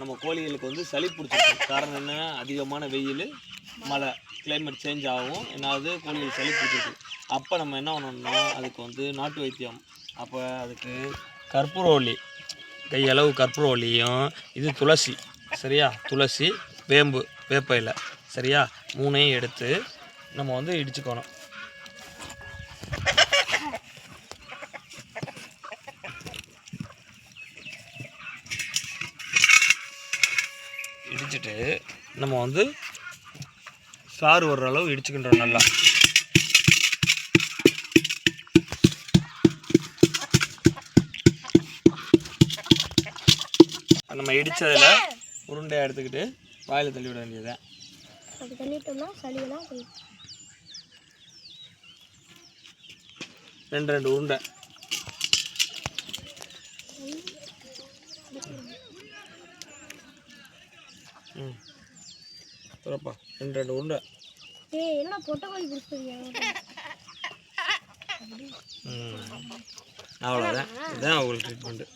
நம்ம கோழிகளுக்கு வந்து சளி பிடிச்சிருக்கு. காரணம் என்ன, அதிகமான வெயில், மழை, கிளைமேட் சேஞ்ச் ஆகும். என்னாவது கோழிகள் சளி பிடிச்சிருக்கு. அப்போ நம்ம என்ன பண்ணணும்னா அதுக்கு வந்து நாட்டு வைத்தியம். அப்போ அதுக்கு கற்பூரவள்ளி, கையளவு கற்பூரவள்ளியும், இது துளசி, சரியா, துளசி, வேம்பு, வேப்ப இலை, சரியா, 3ஐயும் எடுத்து நம்ம வந்து இடிச்சுக்கணும். இடிச்சுட்டு நம்ம வந்து சாறு வர்ற அளவு இடிச்சுக்கின்றோம் நல்லா. நம்ம இடித்ததில் உருண்டையாக எடுத்துக்கிட்டு வாயில் தள்ளி விட வேண்டியதுதான். ரெண்டு உருண்டை. சிறப்பா ரெண்டு உருண்டை. அவ்வளோதான். இதுதான் அவங்களுக்கு ட்ரீட்மெண்ட்டு.